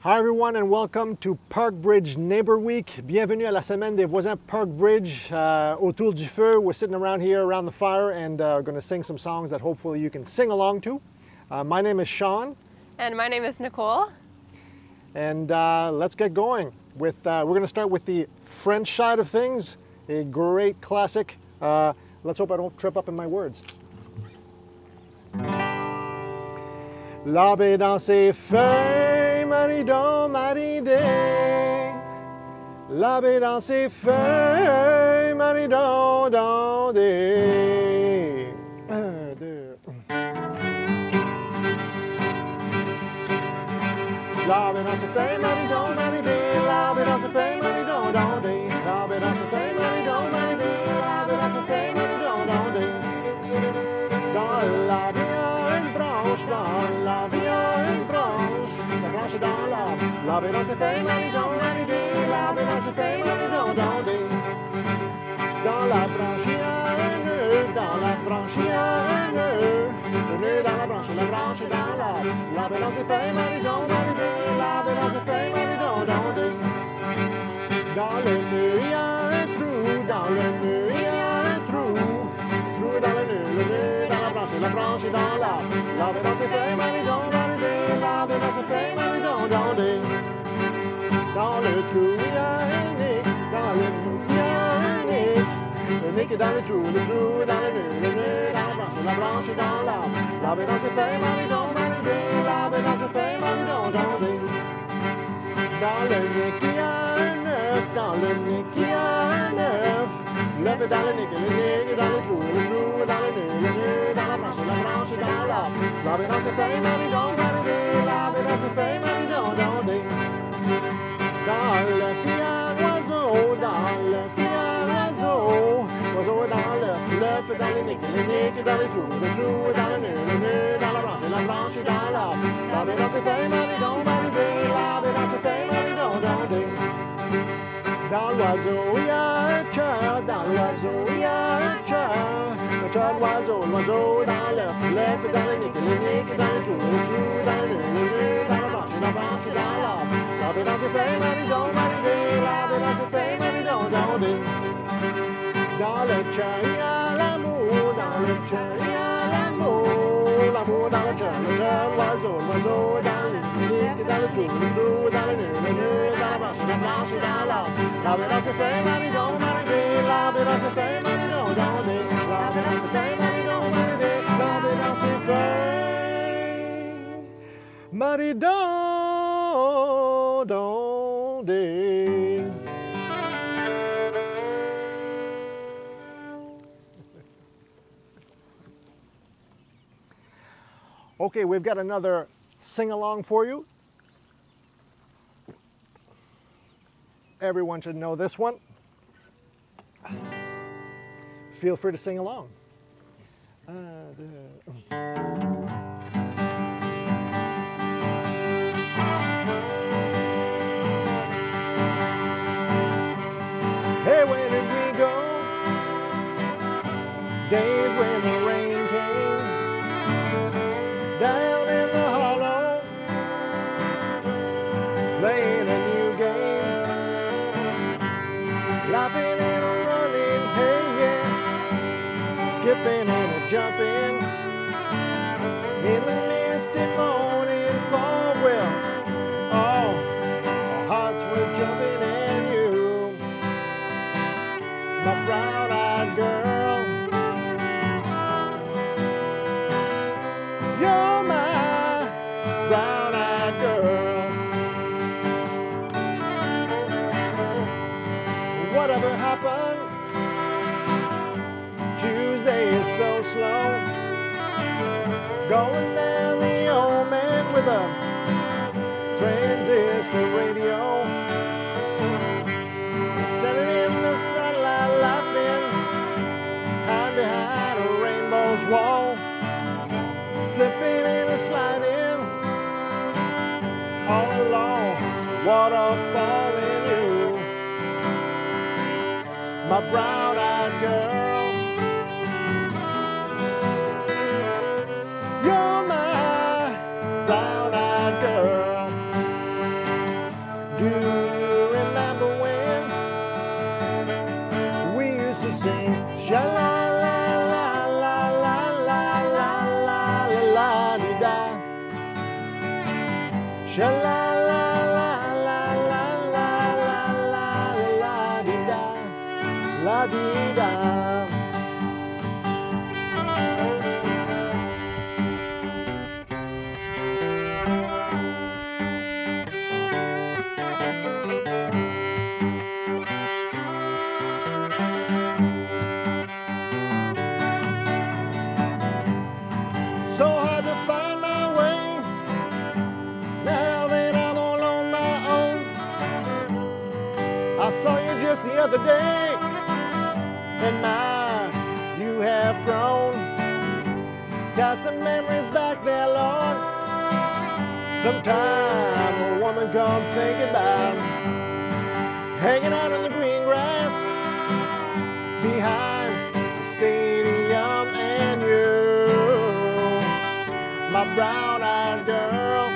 Hi everyone and welcome to Park Bridge Neighbor Week. Bienvenue à la semaine des voisins Park Bridge, autour du feu. We're sitting around here around the fire and going to sing some songs that hopefully you can sing along to. My name is Sean. And my name is Nicole. And let's get going. We're going to start with the French side of things, a great classic. Let's hope I don't trip up in my words. L'abbé dans ses feuilles, maridon, maridé. L'abbé dans ses feuilles, maridon, dandé. Un, deux. L'abbé dans ses feuilles, maridon, maridé. L'abbé dans ses feuilles, maridon, dandé. L'abbé dans ses feuilles, maridon, maridé. L'abbé dans ses feuilles, maridon, dandé. Dans la vie, une branche, dans la vie, une branche. La branche dans l'arbre. L'abbé dans ses feuilles, maridon, maridé. L'abbé dans ses feuilles, maridon, dandé. Dans la branche, il y a un nœud. Dans la branche, il y a un nœud. Le nœud dans la branche est dans l'arbre. L'abbé dans ses feuilles, maridon, maridé. L'abbé dans ses feuilles, maridon, dandé. Dans le nœud, il y a un trou. Dans le nœud, il y a un trou. Trou dans le nœud dans la branche est dans l'arbre. L'abbé dans ses feuilles, maridon, maridé. L'abbé dans ses feuilles, maridon, dandé. Dans le trou, il y a un nez. Dans le trou, il y a un nez. Le nez qui est dans le trou dans le nœud dans la branche est dans l'arbre. L'abbé dans ses feuilles, maridon, maridé. L'abbé dans ses feuilles, maridon, dandé. Dans le nez qui a un œuf. Dans le nez qui a un œuf. L'œuf est dans le nez est dans le trou dans le nœud dans la branche est dans l'arbre. L'abbé dans ses feuilles, maridon, maridé. L'abbé dans ses feuilles, maridon, dandé. Dans l'œuf, il y a un oiseau. Dans l'œuf, il y a un oiseau. L'oiseau est dans l'œuf. L'œuf est dans le nez est dans le trou dans le nœud dans la branche est dans l'arbre. L'abbé dans ses feuilles, maridon, maridé. L'abbé dans ses feuilles, maridon, dandé. Dans l'oiseau, il y a un chœur. Dans l'oiseau, il y a un chœur. Le chœur de l'oiseau dans l'œuf. L'œuf est dans le nez est dans le trou dans le nœud dans la branche est dans l'arbre. L'abbé dans ses feuilles, maridon, maridé. L'abbé dans ses feuilles, maridon, dandé. Dans le chœur, il y a l'amour. Dans le chœur, il y a l'amour. L'amour dans le chœur de l'oiseau. L'oiseau dans le nez dans le trou dans le nœud dans la branche est dans l'arbre. L'abbé dans ses feuilles, maridon, maridé. L'abbé dans ses feuilles, maridon, dandé. L'abbé dans ses feuilles, maridon, maridé. L'abbé dans ses feuilles, maridon, dandé. Okay, we've got another sing-along for you. Everyone should know this one. Feel free to sing along. Hey, where did we go? Days when the rain came down in the hollow, playing a new game, laughing and running, hey yeah, skipping and jumping in the misty morning fog. Well, oh, our hearts were jumping and you, my brown-eyed girl, you're my brown-eyed girl. Whatever happened, Tuesday is so slow. Going down the old man with a transistor radio. Sitting in the sunlight laughing, hide behind a rainbow's wall. Slipping and sliding all along, waterfall in you, my brown-eyed girl. You're my brown-eyed girl. Sha la la la la la la la la la dee da, la dee da. So hard to find my way now that I'm all on my own. I saw you just the other day, and my, you have grown. Got some memories back there, Lord. Sometime a woman come thinking about hanging out in the green grass behind the stadium, and you, my brown-eyed girl,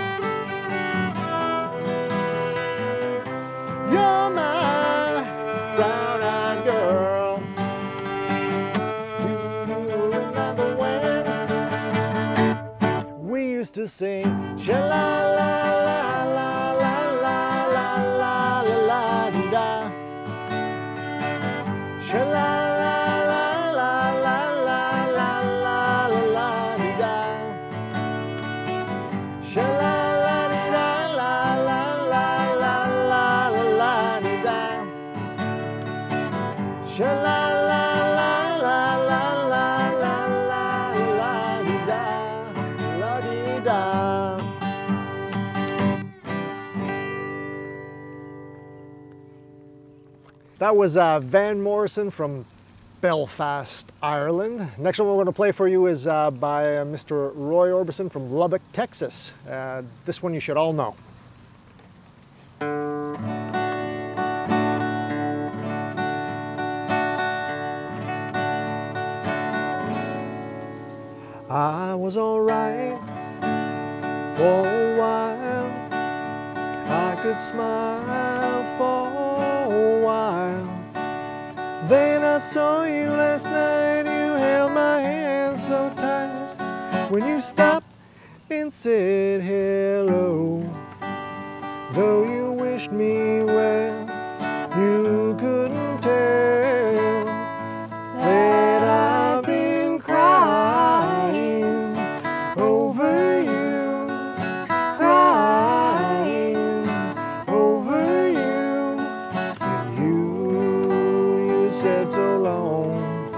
you're my brown-eyed girl. Do you remember when we used to sing sha-la-la-la-la-la-la-la-la-la-la-dee-da, sha-la-la-la-la-la-la-la-la-la-dee-da, sha-la-la-dee-da-la-la-la-la-la-la-la-dee-da, sha-la-la-la-la-la-la-la-la-la-dee-da, la-dee-da. That was Van Morrison from Belfast, Ireland. Next one we're going to play for you is by Mr. Roy Orbison from Lubbock, Texas. This one you should all know. I was alright for a while. I could smile for a while. Then I saw you last night. You held my hand so tight. When you stopped and said hello, though you wished me well, you couldn't tell that I've been crying over you, crying over you. And you said so long,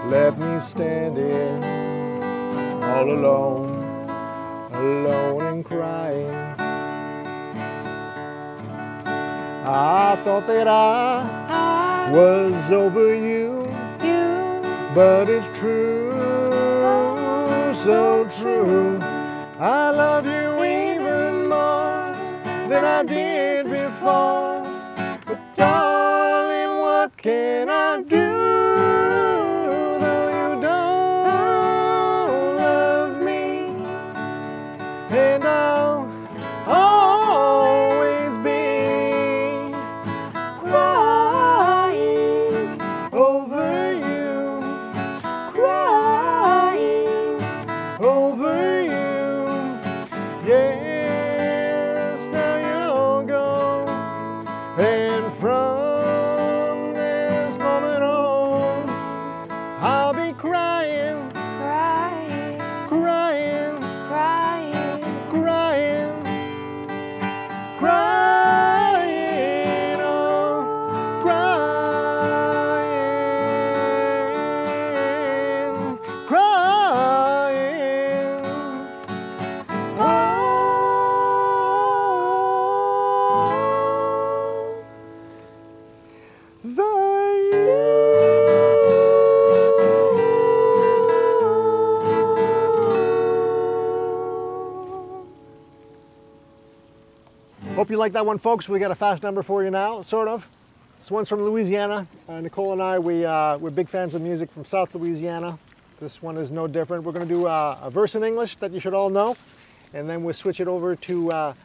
left me standing all alone, alone and crying. I thought that I was over you, but it's true, so true. I love you even more than I did before. But darling, what can I do? Though you don't love me, and I'll always be crying over you, crying over you. Yes, now you'll go, and from this moment on, I'll be crying, crying, crying, crying, crying, crying, oh, crying, crying, Hope you like that one, folks. We got a fast number for you now, sort of. This one's from Louisiana. Nicole and I, we're big fans of music from South Louisiana. This one is no different. We're going to do a verse in English that you should all know, and then we'll switch it over to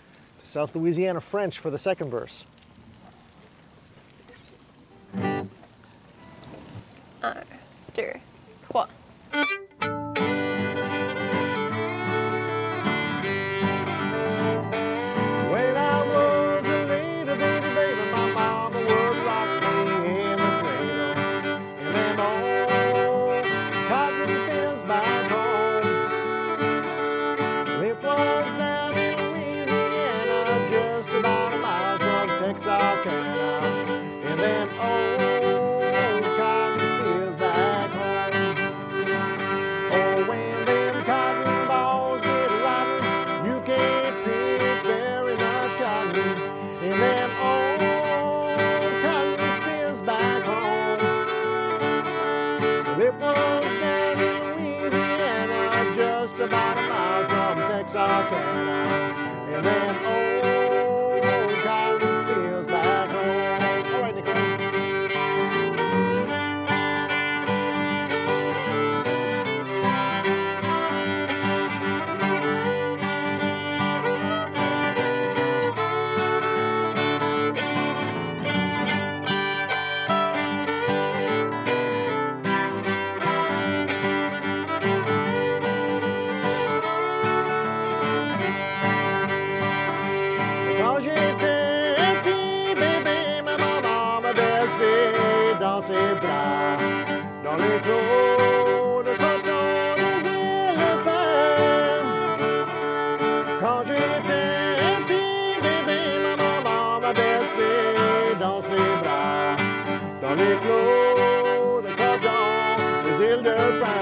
South Louisiana French for the second verse. 1, 2, 3. Texarkana, and then old cotton fields back home. All right, Nicole. Quand j'étais petit bébé, ma maman m'a bercé dans ses bras, dans les clos de coton des îles de Pin. Quand j'étais petit bébé, ma maman m'a bercé dans ses bras, dans les clos de coton des îles de Pin.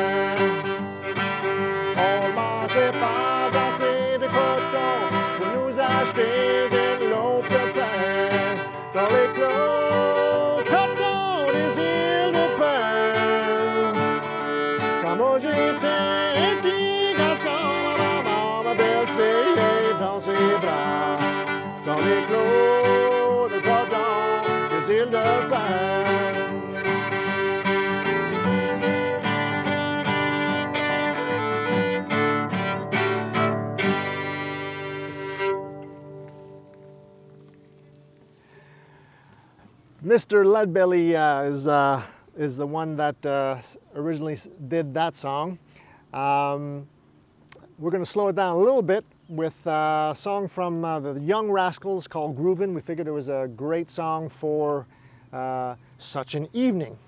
On mangeait pas assez de coton pour nous acheter une loaf de pain dans les clos coton des îles de Pin. Quand moi j'étais petit garçon, ma maman m'a bercé dans ses bras dans les clos de coton des îles de Pin. Mr. Leadbelly is the one that originally did that song. We're going to slow it down a little bit with a song from the Young Rascals called Groovin. We figured it was a great song for such an evening.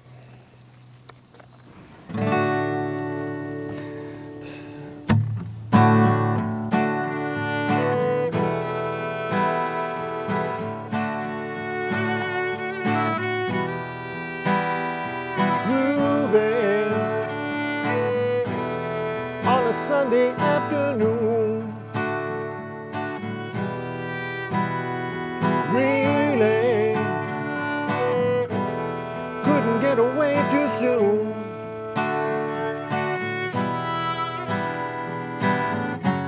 Sunday afternoon, really couldn't get away too soon.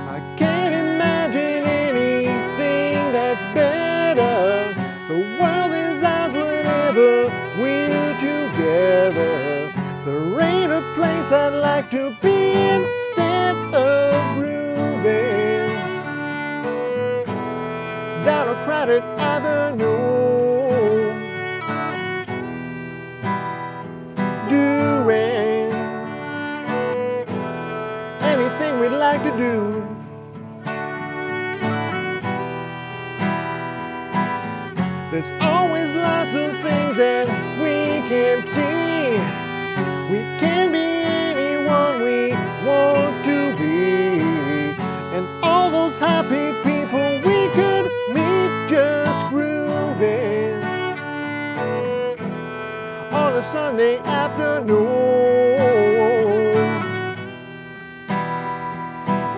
I can't imagine anything that's better. The world is ours whenever we're together. There ain't a place I'd like to be instead of grooving down a crowded avenue, doing anything we'd like to do. There's always lots of things that we can see. We can be anyone we want to be, and all those happy people we could meet just grooving on a Sunday afternoon.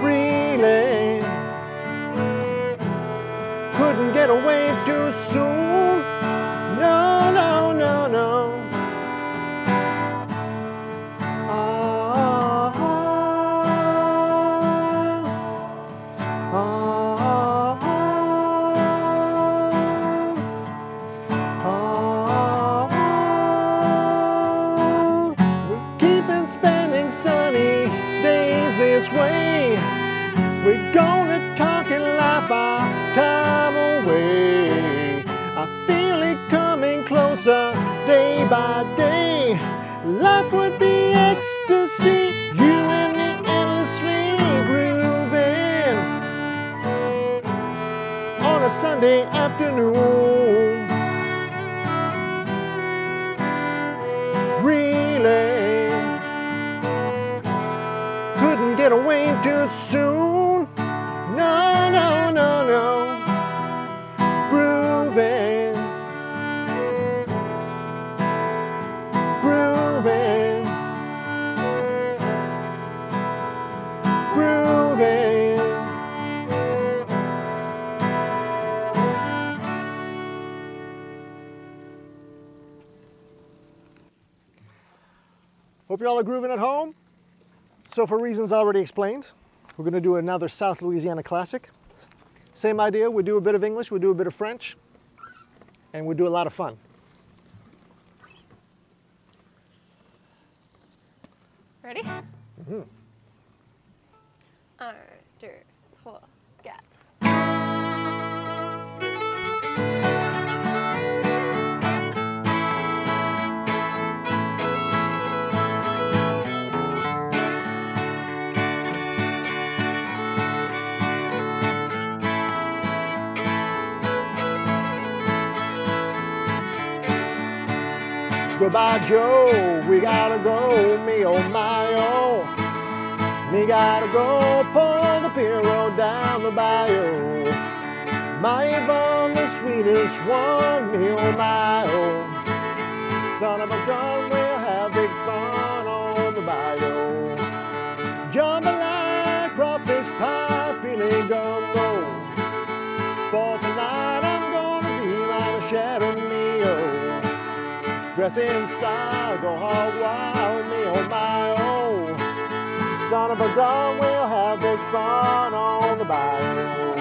Really couldn't get away too soon. No, no, no, no. We're gonna talk and laugh our time away. I feel it coming closer day by day. Life would be ecstasy, you and me endlessly grooving on a Sunday afternoon. Really couldn't get away too soon. No, no, no, no. Groovin', groovin', groovin'. Hope you're all grooving at home. So for reasons already explained, We're going to do another South Louisiana classic. Same idea, we do a bit of English, we do a bit of French, and we do a lot of fun. Ready? 1, 2, 3, 4. Goodbye, Joe, we gotta go, me oh my oh. Me gotta go pull the pier road down the bayou. My Yvonne, the sweetest one, me oh my oh. Son of a gun, we'll have big fun on the bayou. Jambalaya, crawfish pie, filet gumbo. For tonight I'm gonna be like a shadow me oh. Dress in style, go hog wild, me oh my oh. Son of a gun, we'll have big fun on the bayou.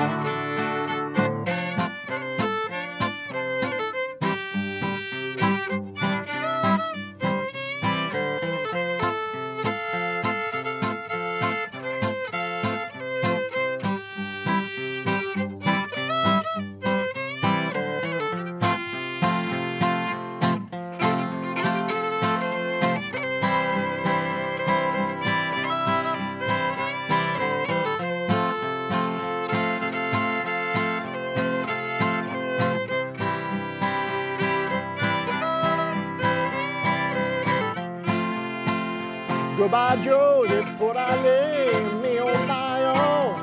Goodbye, Joe, c'est pour aller, mais oh my oh.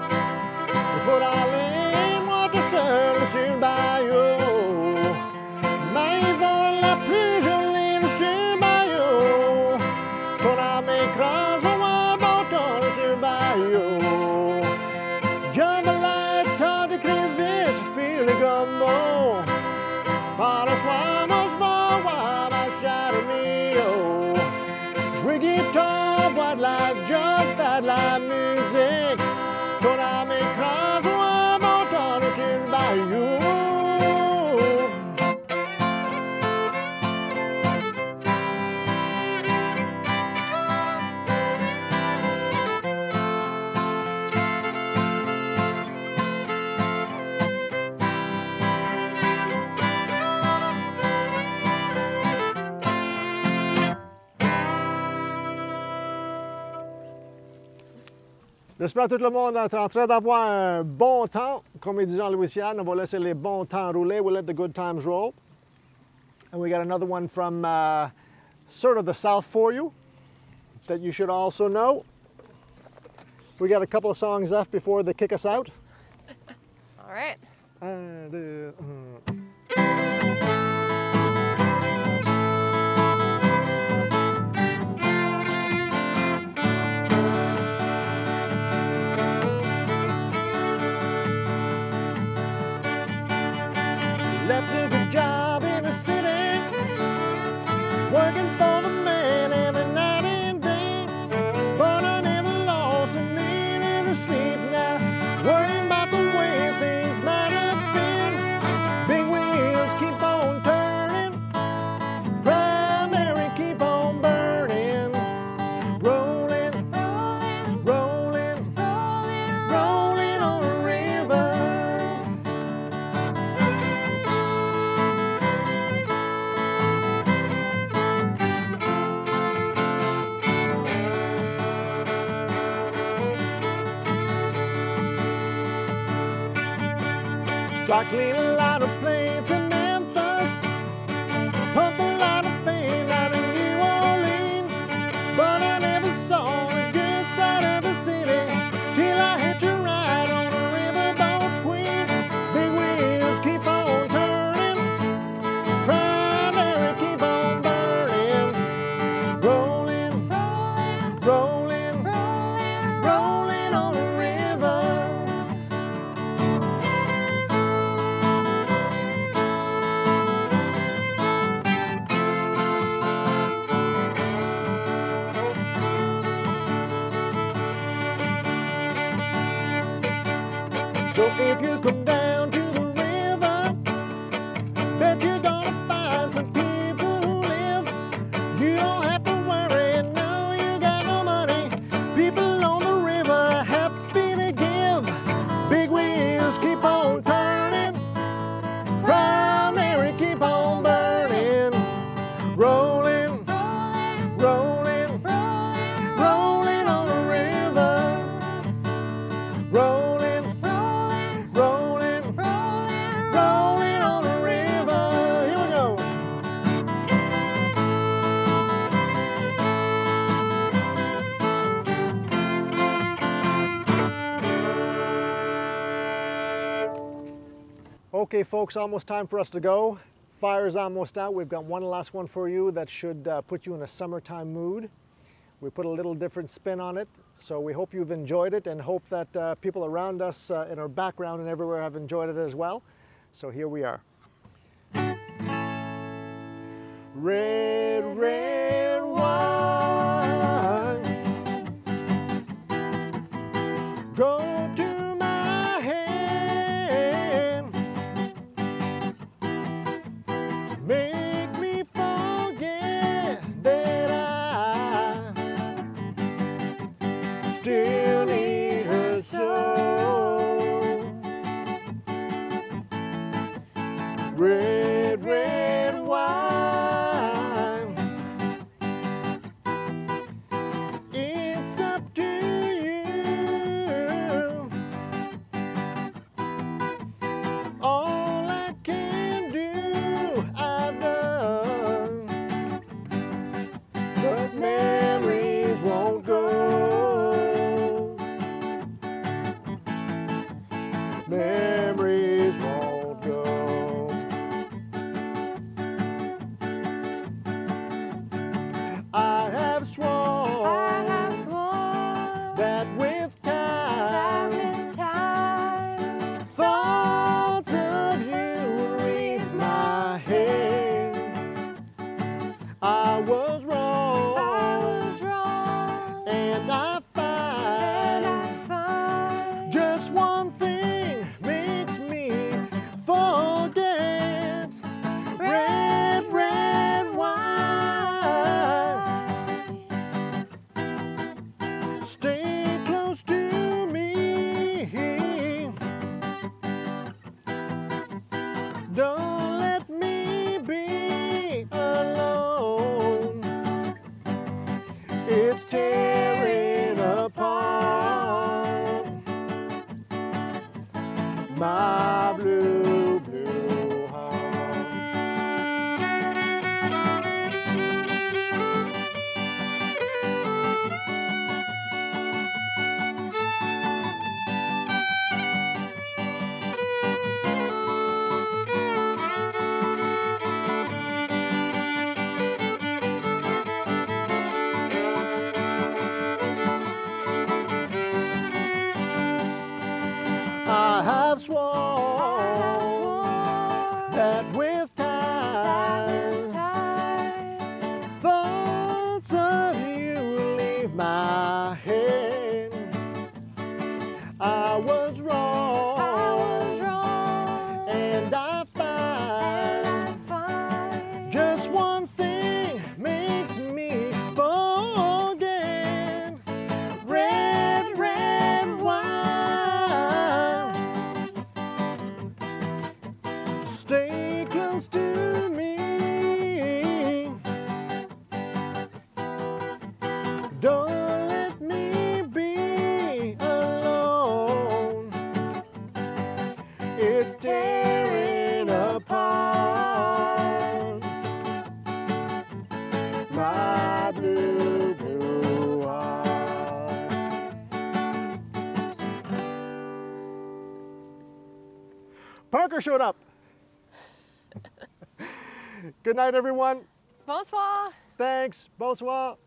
C'est pour aller, moi tout seul sur le bayou. Ma Yvonne la plus jolie sur le bayou. Qu'on a m'écrase, moi bon temps sur le bayou. Jambalaya, tarte de crevettes, filet gumbo. Par le soir, moi je vais voir ma chère mio. We guitar, boîte la jug, fat la musique. Qu'on a m'écrase, moi bon temps sur le bayou. J'espère que tout le monde est en train d'avoir un bon temps. Comme ils disent en Louisiane, on va laisser les bons temps rouler. We'll let the good times roll. And we got another one from sort of the South for you that you should also know. We got a couple of songs left before they kick us out. All right. Left a good job in the city, working for the man every night and day. But I never lost a minute of sleep now, worrying about the way things might have been. Big wheels keep on turning, primary keep on burning. Rolling, rolling, rolling, rolling, rolling on the river. So I clean a lot of plates in Memphis, pump a lot of paint out in New Orleans, but I never saw the good side of the city till I hit a ride on the riverboat queen. Big wheels keep on turning, primary keep on burning, rolling, rolling, rolling, rolling on the river. So if you come down to the river, bet you're gonna find some people who live. You don't have to worry, no, you got no money. People on the river happy to give. Big wheels keep on turning, primary keep on burning, rolling, rolling, rolling on the river, rolling, rolling, rolling on the river. Here we go. Okay, folks, almost time for us to go. Fire's almost out. We've got one last one for you that should put you in a summertime mood. We put a little different spin on it, so we hope you've enjoyed it and hope that people around us in our background and everywhere have enjoyed it as well. So here we are. Red, red wine, go to my hand, make me forget that I still need her so. Red, red wine, it's up to you. All I can do, I've done, but memories won't go. Memories won't go. I have sworn that with time, thoughts of you leave my head. I was wrong, and I find just one thing makes me forget. Red, red wine, stay close to me. Don't let me be alone. It's tearing apart my blue, blue heart. I have sworn that with time, thoughts of you leave my head. I was wrong, and I find just one thing makes me forget. Red, red wine, stay close to me. Don't let me be alone. It's tearing apart my blue, blue heart. Parker showed up. Good night, everyone. Bonsoir. Thanks. Bonsoir.